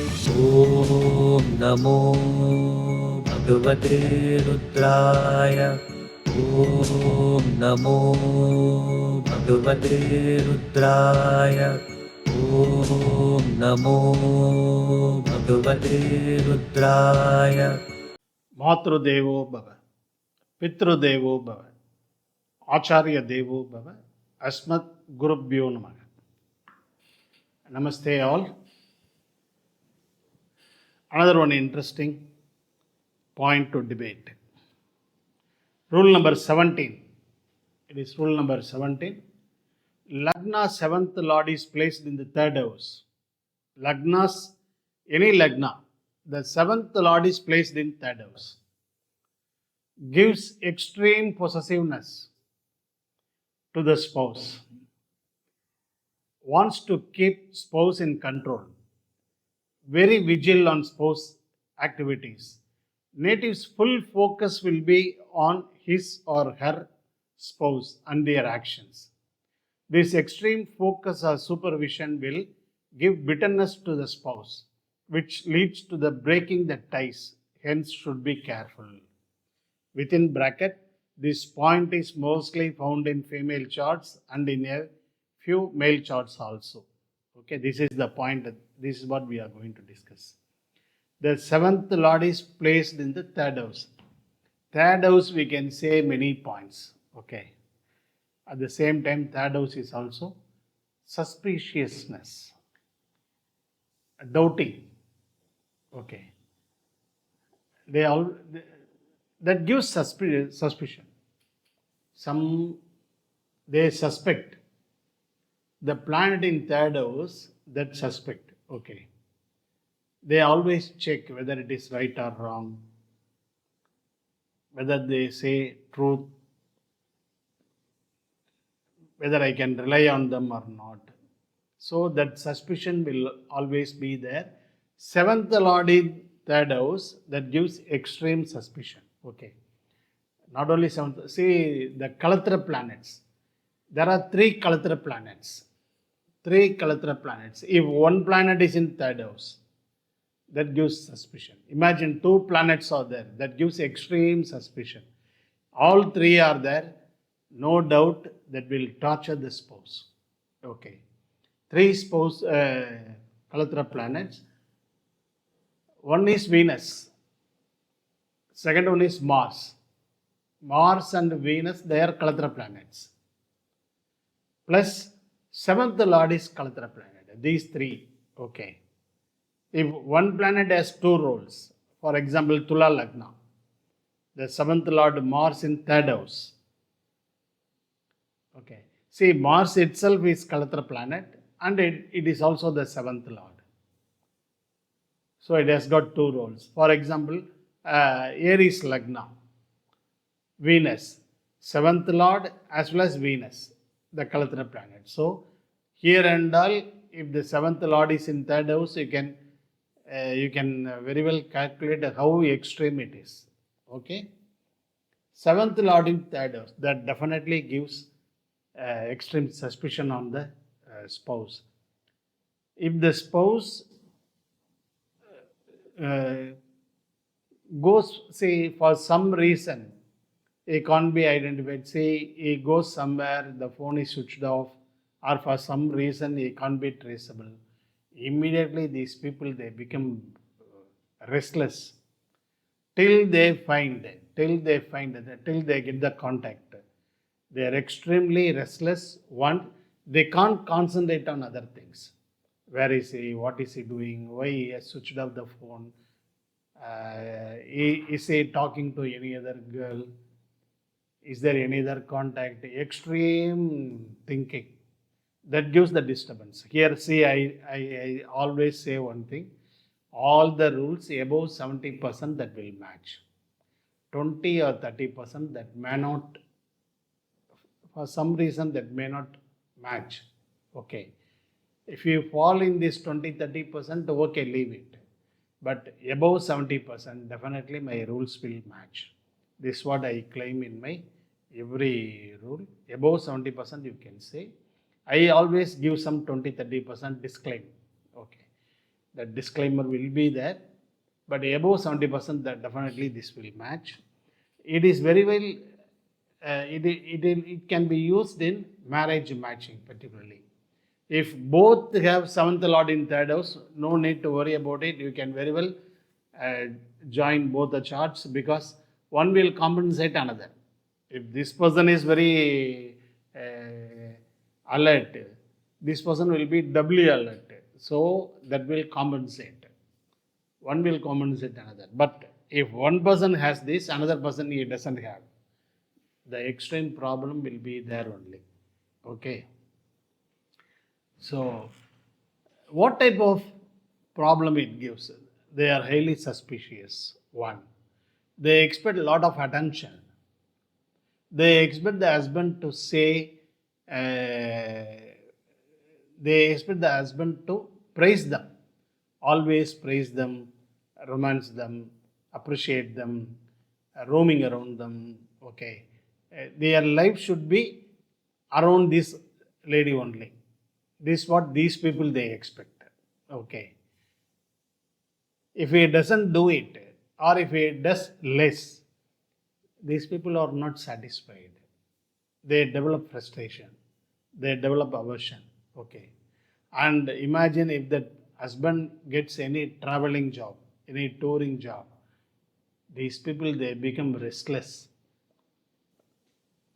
ॐ नमो भगवते रुद्राय। ॐ नमो भगवते रुद्राय। ॐ नमो भगवते रुद्राय। मातृदेवो भव, पितृदेवो भव, आचार्य देवो भव, अस्मत् गुरुभ्यो नमः. Namaste all. Another one interesting point to debate. Rule number 17. It is rule number 17. Lagna 7th Lord is placed in the 3rd house. Lagnas, any Lagna, the 7th Lord is placed in 3rd house. Gives extreme possessiveness to the spouse. Wants to keep spouse in control. Very vigilant on spouse activities. Native's full focus will be on his or her spouse and their actions. This extreme focus or supervision will give bitterness to the spouse, which leads to the breaking the ties. Hence, should be careful. Within bracket, this point is mostly found in female charts and in a few male charts also. Okay, this is the point. This is what we are going to discuss. The 7th Lord is placed in the 3rd house. 3rd house, we can say many points. Okay. At the same time, 3rd house is also suspiciousness, doubting. Okay. That gives suspicion. They suspect. The planet in 3rd house, that suspect. Okay. They always check whether it is right or wrong, whether they say truth, whether I can rely on them or not. So that suspicion will always be there. 7th Lord in 3rd house, that gives extreme suspicion. Okay. Not only 7th, see the Kalatra planets. There are 3 Kalatra planets. 3 Kalatra planets. If one planet is in 3rd house, that gives suspicion. Imagine 2 planets are there. That gives extreme suspicion. All 3 are there. No doubt that will torture the spouse. Okay. 3 Kalatra planets. One is Venus. Second one is Mars. Mars and Venus, they are Kalatra planets. Plus 7th Lord is Kalatra planet. These 3. Okay. If one planet has 2 roles, for example, Tula Lagna, the 7th Lord Mars in 3rd house. Okay. See, Mars itself is Kalatra planet and it is also the 7th Lord. So it has got 2 roles. For example, Aries Lagna, Venus, 7th Lord as well as Venus, the Kalatra planet. So here and all, if the 7th Lord is in 3rd house, you can very well calculate how extreme it is. Okay. 7th Lord in 3rd house, that definitely gives extreme suspicion on the spouse. If the spouse goes, say, for some reason, he can't be identified, say he goes somewhere, the phone is switched off, or for some reason he can't be traceable, immediately these people, they become restless till they get the contact. They are extremely restless. One, they can't concentrate on other things. Where is he? What is he doing? Why he has switched off the phone? Is he talking to any other girl? Is there any other contact? Extreme thinking. That gives the disturbance. Here, see, I always say one thing. All the rules above 70% that will match. 20 or 30% that may not, for some reason that may not match. Okay. If you fall in this 20-30%, okay, leave it. But above 70%, definitely my rules will match. This is what I claim in my every rule. Above 70% you can say. I always give some 20-30% disclaimer. Okay. The disclaimer will be there, but above 70%, that definitely this will match. It is very well, it can be used in marriage matching particularly. If both have seventh lord in third house, no need to worry about it. You can very well uh, join both the charts, because one will compensate another. If this person is very alert, this person will be doubly alert. So that will compensate. One will compensate another. But if one person has this, another person he doesn't have, the extreme problem will be there only. Okay. So, what type of problem it gives? They are highly suspicious. One, they expect a lot of attention. They expect the husband to say, they expect the husband to praise them, always praise them, romance them, appreciate them, roaming around them. Okay, their life should be around this lady only. This is what these people they expect. Okay, if he doesn't do it, or if he does less, these people are not satisfied. They develop frustration, they develop aversion. Okay, and imagine if that husband gets any traveling job, any touring job, these people they become restless.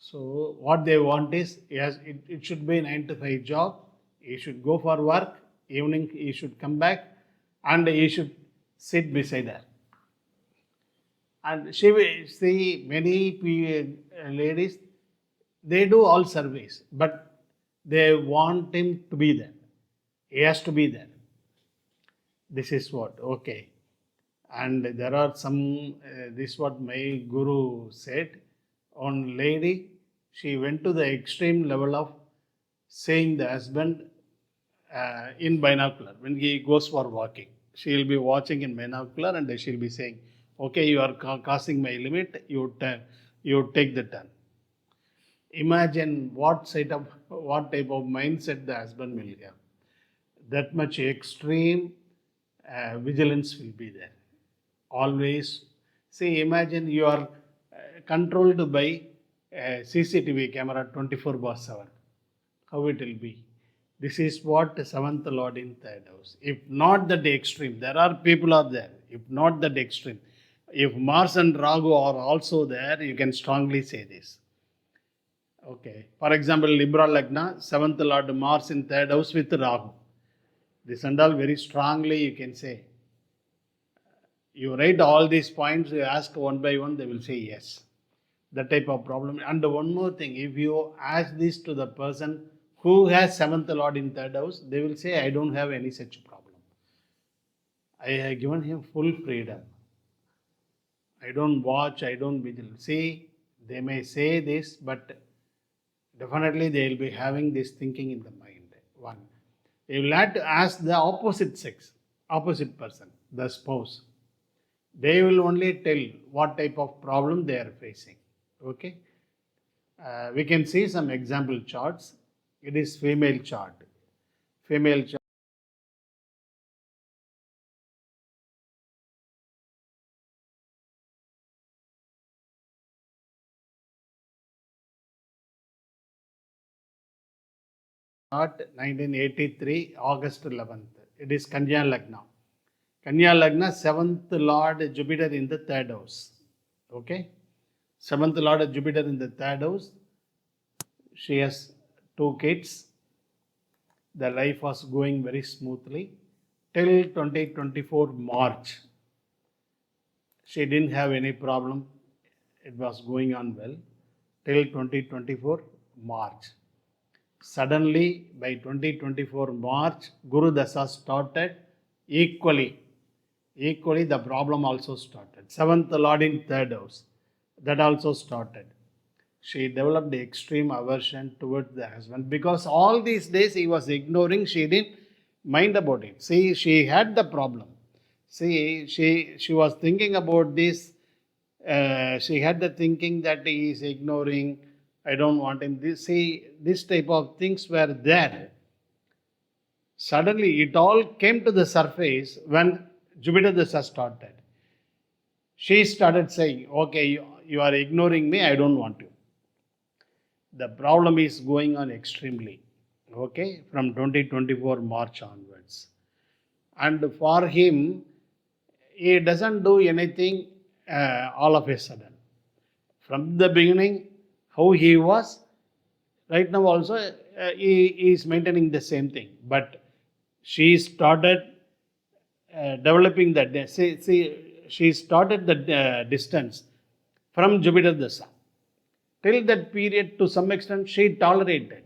So what they want is, yes, it should be a 9 to 5 job. He should go for work, evening he should come back, and he should sit beside her. And she will see many ladies, they do all service, but they want him to be there. He has to be there. This is what, okay. And there are some, this is what my guru said. One lady, she went to the extreme level of saying the husband in binocular when he goes for walking. She will be watching in binocular and she will be saying, okay, you are crossing my limit, you take the turn. Imagine what type of mindset the husband will have. That much extreme vigilance will be there. Always, see, imagine you are controlled by a CCTV camera 24/7. How it will be? This is what seventh lord in third house. If not that extreme, there are people are there. If not that extreme, if Mars and Rahu are also there, you can strongly say this. Okay. For example, Libra Lagna, seventh lord Mars in third house with Rahu. This and all very strongly you can say. You write all these points, you ask one by one, they will say yes. That type of problem. And one more thing, if you ask this to the person who has seventh lord in third house, they will say, I don't have any such problem. I have given him full freedom. I don't watch, I don't vigil. See, they may say this, but definitely they will be having this thinking in the mind. One, you will have to ask the opposite sex, opposite person, the spouse. They will only tell what type of problem they are facing. Okay. We can see some example charts. It is female chart. Female chart. Chart 1983, August 11th. It is Kanya Lagna. Kanya Lagna, 7th Lord Jupiter in the third house. Okay. 7th Lord Jupiter in the third house. She has 2 kids. The life was going very smoothly till 2024 March. She didn't have any problem. It was going on well till 2024 March. Suddenly, by 2024 March, Guru Dasa started equally. Equally, the problem also started. 7th Lord in third house, that also started. She developed extreme aversion towards the husband because all these days he was ignoring. She didn't mind about it. See, she had the problem. See, she was thinking about this. She had the thinking that he is ignoring. I don't want him. This type of things were there. Suddenly, it all came to the surface when Jupiter Dasa started. She started saying, okay, you are ignoring me, I don't want you. The problem is going on extremely, okay, from 2024 March onwards. And for him, he doesn't do anything all of a sudden. From the beginning, how he was, right now also, he is maintaining the same thing. But she started developing that. She started the distance from Jupiter Dasa. Till that period, to some extent, she tolerated.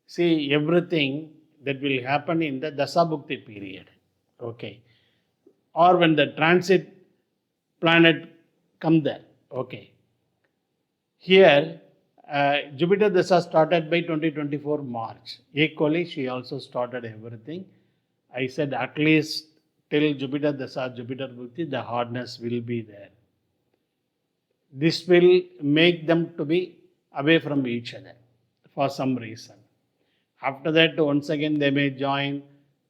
See, everything that will happen in the Dasabhukti period. Okay. Or when the transit planet come there. Okay. Here, Jupiter Dasa started by 2024 March. Equally, she also started everything. I said at least till Jupiter Dasa, Jupiter Bhukti, the hardness will be there. This will make them to be away from each other for some reason. After that, once again, they may join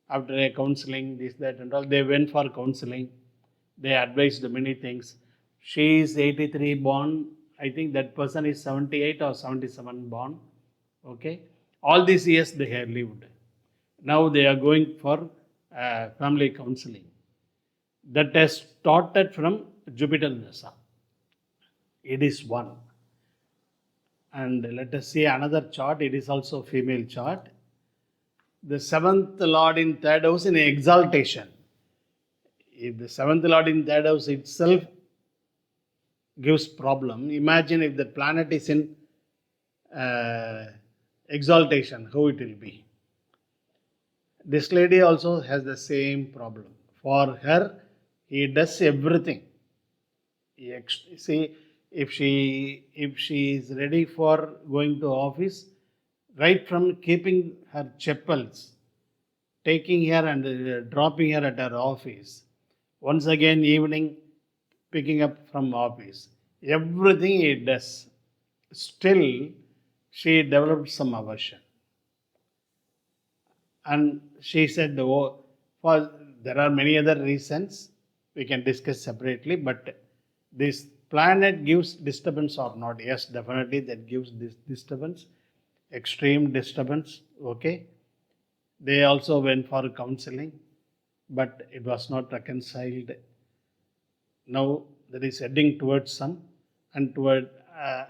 after a counseling, this, that, and all. They went for counseling. They advised many things. She is 83 born. I think that person is 78 or 77 born. Okay. All these years they have lived. Now they are going for family counseling. That has started from Jupiter Dasa. It is one. And let us see another chart. It is also female chart. The seventh lord in third house in exaltation. If the seventh lord in third house itself gives problem, imagine if the planet is in exaltation, how it will be. This lady also has the same problem. For her, he does everything. See, if she is ready for going to office, right from keeping her chappals, taking her and dropping her at her office, once again evening picking up from office, everything he does, still she developed some aversion. And she said, oh, there are many other reasons we can discuss separately, but this planet gives disturbance or not? Yes, definitely that gives this disturbance, extreme disturbance. Okay. They also went for counseling, but it was not reconciled. Now that is heading towards some and toward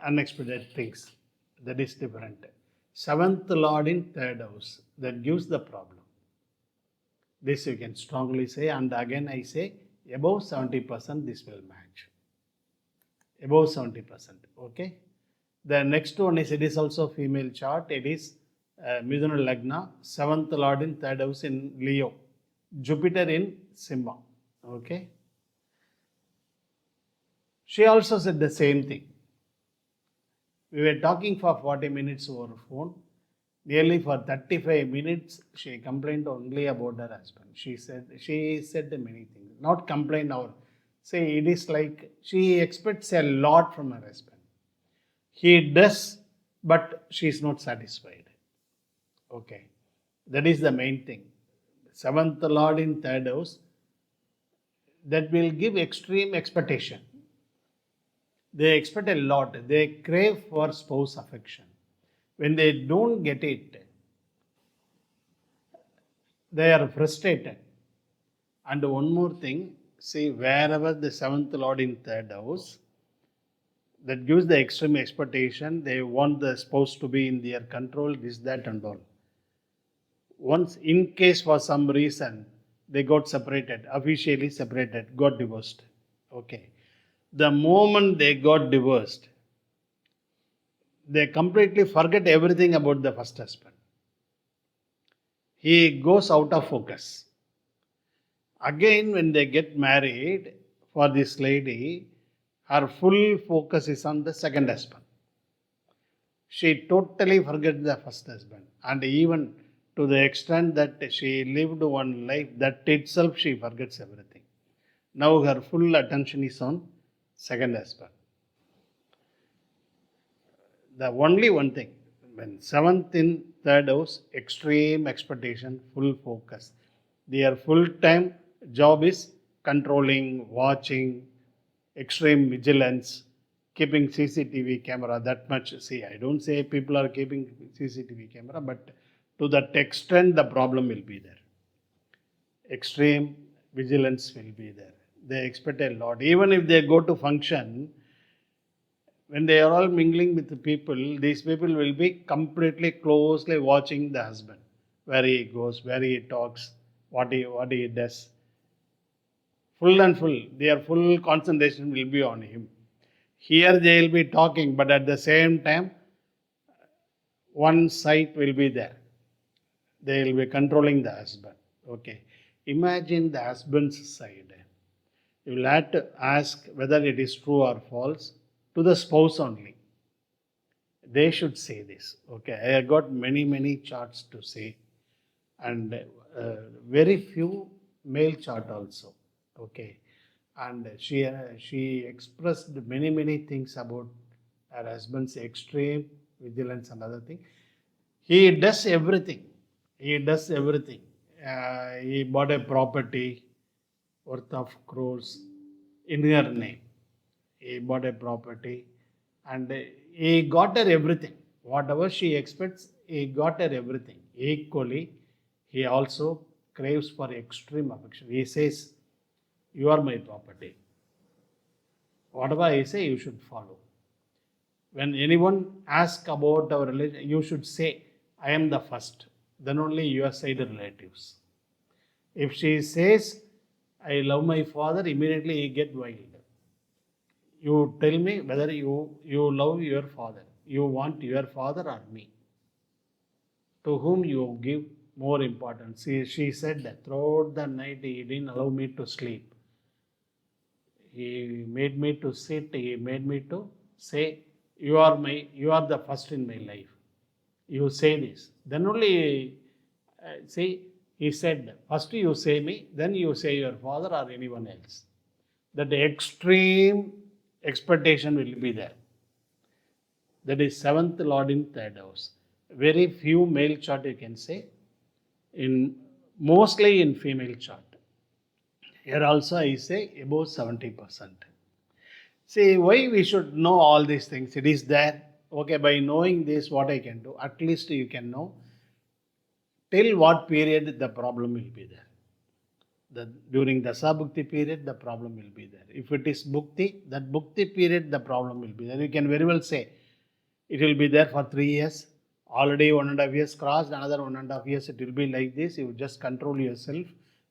unexpected things. That is different. Seventh lord in third house, that gives the problem. This you can strongly say, and again I say above 70% this will match. Above 70%. Okay. The next one is, it is also female chart. It is Midhuna Lagna, seventh lord in third house in Leo, Jupiter in Simha. Okay. She also said the same thing. We were talking for 40 minutes over phone. Nearly for 35 minutes, she complained only about her husband. She said many things. Not complain or say, it is like she expects a lot from her husband. He does, but she is not satisfied. Okay. That is the main thing. Seventh lord in third house, that will give extreme expectation. They expect a lot. They crave for spouse affection. When they don't get it, they are frustrated. And one more thing, see, wherever the seventh lord in third house, that gives the extreme expectation. They want the spouse to be in their control, this, that, and all. Once, in case for some reason, they got separated, officially separated, got divorced. Okay. The moment they got divorced, they completely forget everything about the first husband. He goes out of focus. Again, when they get married, for this lady, her full focus is on the second husband. She totally forgets the first husband. And even to the extent that she lived one life, that itself she forgets everything. Now her full attention is on second husband. The only one thing, when seventh in third house, extreme expectation, full focus. Their full-time job is controlling, watching, extreme vigilance, keeping CCTV camera that much. See, I don't say people are keeping CCTV camera, but to that extent, the problem will be there. Extreme vigilance will be there. They expect a lot. Even if they go to function, when they are all mingling with the people, these people will be completely closely watching the husband, where he goes, where he talks, what he does. Full and full, their full concentration will be on him. Here they will be talking, but at the same time, one sight will be there. They will be controlling the husband. Okay. Imagine the husband's side. You will have to ask whether it is true or false to the spouse only. They should say this. Okay. I have got many charts to say, and very few male chart also. Okay. And she expressed many things about her husband's extreme vigilance and other thing. He does everything. He does everything. He bought a property worth of crores in her name. He bought a property and he got her everything. Whatever she expects, he got her everything. Equally, he also craves for extreme affection. He says, "You are my property. Whatever I say, you should follow." When anyone asks about our relation, you should say, "I am the first." Then only your side relatives. If she says, "I love my father," immediately he get wild. You tell me whether you love your father. You want your father or me? To whom you give more importance? She said that throughout the night he didn't allow me to sleep. He made me to sit. He made me to say, you are the first in my life. You say this. Then only, see, he said, first you say me, then you say your father or anyone else. That extreme expectation will be there. That is seventh lord in third house. Very few male chart you can say, mostly in female chart. Here also I say above 70%. See, why we should know all these things? It is there. Okay, by knowing this, what I can do, at least you can know till what period the problem will be there. During the Sabhukti period, the problem will be there. If it is Bhukti, that Bhukti period, the problem will be there. You can very well say, it will be there for 3 years. Already 1.5 years crossed, another 1.5 years it will be like this. You just control yourself.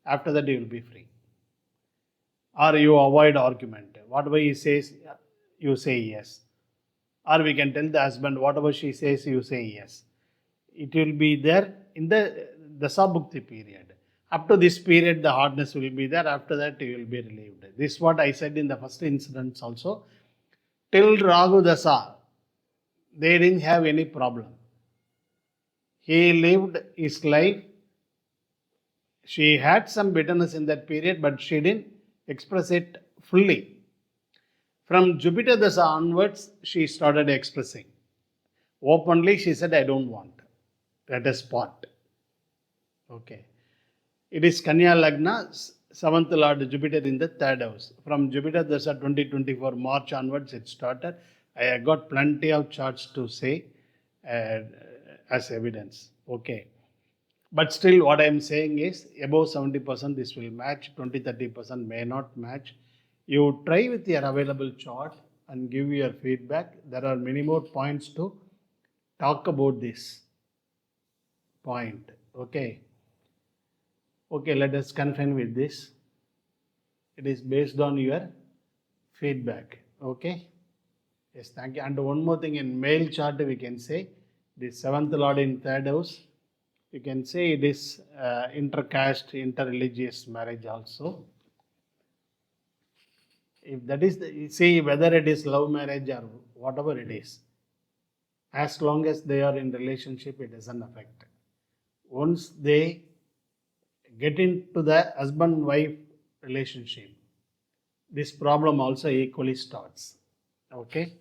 After that, you will be free. Or you avoid argument. Whatever he says, you say yes. Or we can tell the husband, whatever she says, you say yes. It will be there in the Sabhukti period. Up to this period, the hardness will be there. After that, you will be relieved. This is what I said in the first incidents also. Till Rahu Dasa, they didn't have any problem. He lived his life. She had some bitterness in that period, but she didn't express it fully. From Jupiter Dasa onwards, she started expressing. Openly, she said, I don't want. Let us part. Okay. It is Kanya Lagna, 7th Lord Jupiter in the 3rd house. From Jupiter Dasa 2024 March onwards, it started. I have got plenty of charts to say as evidence. Okay. But still, what I am saying is above 70% this will match, 20-30% may not match. You try with your available chart and give your feedback. There are many more points to talk about this point. Okay. Okay, let us confine with this. It is based on your feedback. Okay. Yes, thank you. And one more thing, in male chart we can say the 7th lord in 3rd house. You can say it is intercaste, interreligious marriage also. If that is, see whether it is love marriage or whatever it is, as long as they are in relationship, it doesn't affect. Once they get into the husband-wife relationship, this problem also equally starts. Okay.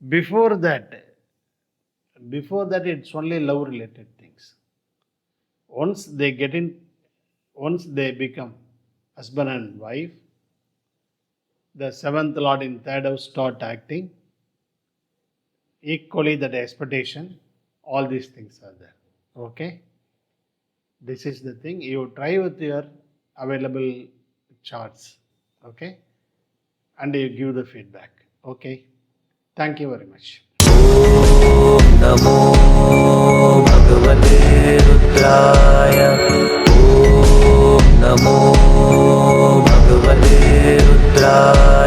Before that, Before that, it's only love related things. Once they become husband and wife, the seventh lord in third house start acting. Equally, that expectation, all these things are there. Okay? This is the thing. You try with your available charts. Okay? And you give the feedback. Okay? Thank you very much. ॐ नमो भगवते रुद्राय ॐ नमो भगवते रुद्राय